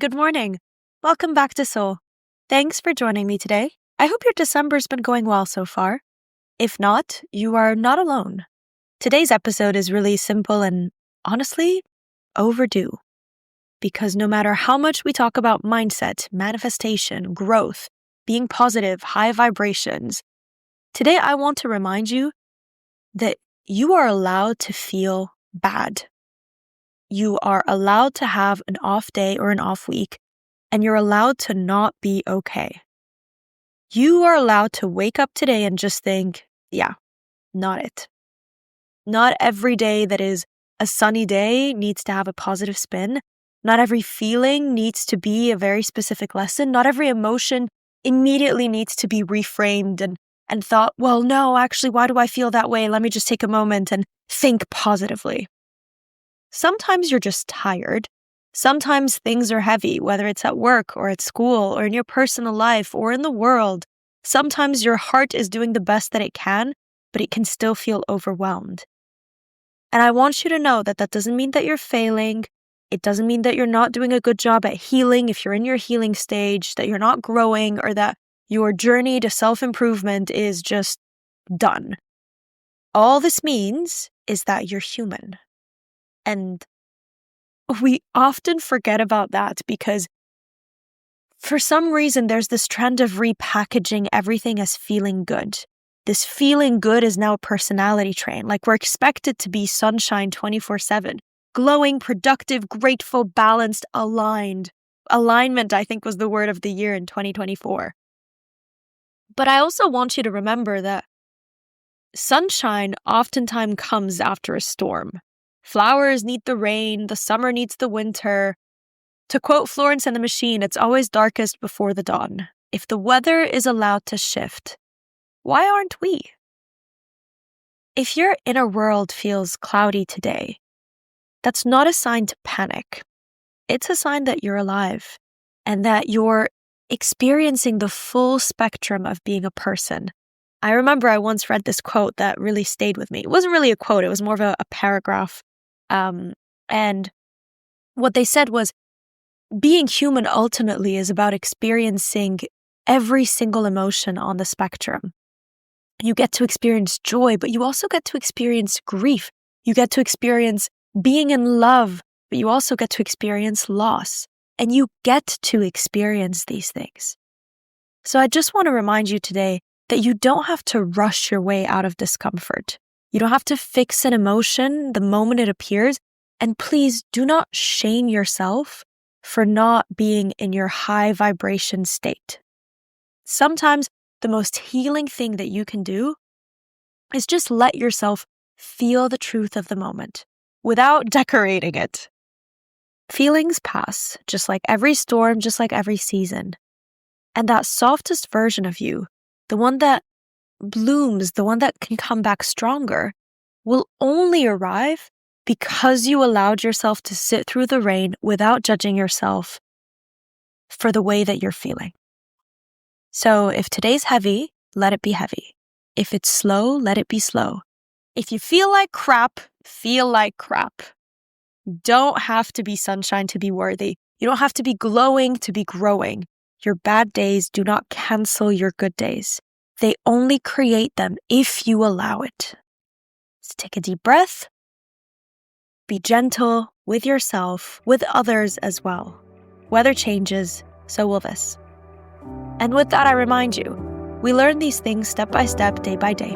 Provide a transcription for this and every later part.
good morning. Welcome back to Soul. Thanks for joining me today. I hope your December's been going well so far. If not, you are not alone. Today's episode is really simple and honestly overdue. Because no matter how much we talk about mindset, manifestation, growth, being positive, high vibrations, today I want to remind you that you are allowed to feel bad. You are allowed to have an off day or an off week, and you're allowed to not be okay. You are allowed to wake up today and just think, yeah, not it. Not every day that is a sunny day needs to have a positive spin. Not every feeling needs to be a very specific lesson. Not every emotion immediately needs to be reframed and thought, well, no, actually, why do I feel that way? Let me just take a moment and think positively. Sometimes you're just tired. Sometimes things are heavy, whether it's at work or at school or in your personal life or in the world. Sometimes your heart is doing the best that it can, but it can still feel overwhelmed. And I want you to know that that doesn't mean that you're failing. It doesn't mean that you're not doing a good job at healing if you're in your healing stage, that you're not growing, or that your journey to self-improvement is just done. All this means is that you're human. And we often forget about that because for some reason, there's this trend of repackaging everything as feeling good. This feeling good is now a personality trait. Like we're expected to be sunshine 24/7, glowing, productive, grateful, balanced, aligned. Alignment, I think, was the word of the year in 2024. But I also want you to remember that sunshine oftentimes comes after a storm. Flowers need the rain, the summer needs the winter. To quote Florence and the Machine, it's always darkest before the dawn. If the weather is allowed to shift, why aren't we? If your inner world feels cloudy today, that's not a sign to panic. It's a sign that you're alive and that you're experiencing the full spectrum of being a person. I remember I once read this quote that really stayed with me. It wasn't really a quote, it was more of a paragraph. And what they said was, being human ultimately is about experiencing every single emotion on the spectrum. You get to experience joy, but you also get to experience grief. You get to experience being in love, but you also get to experience loss. And you get to experience these things. So I just want to remind you today that you don't have to rush your way out of discomfort. You don't have to fix an emotion the moment it appears. And please do not shame yourself for not being in your high vibration state. Sometimes the most healing thing that you can do is just let yourself feel the truth of the moment without decorating it. Feelings pass, just like every storm, just like every season. And that softest version of you, the one that blooms, the one that can come back stronger, will only arrive because you allowed yourself to sit through the rain without judging yourself for the way that you're feeling. So if today's heavy, let it be heavy. If it's slow, let it be slow. If you feel like crap, feel like crap. Don't have to be sunshine to be worthy. You don't have to be glowing to be growing. Your bad days do not cancel your good days. They only create them if you allow it. So take a deep breath. Be gentle with yourself, with others as well. Weather changes, so will this. And with that, I remind you, we learn these things step by step, day by day.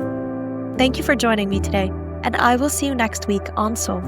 Thank you for joining me today, and I will see you next week on Soul.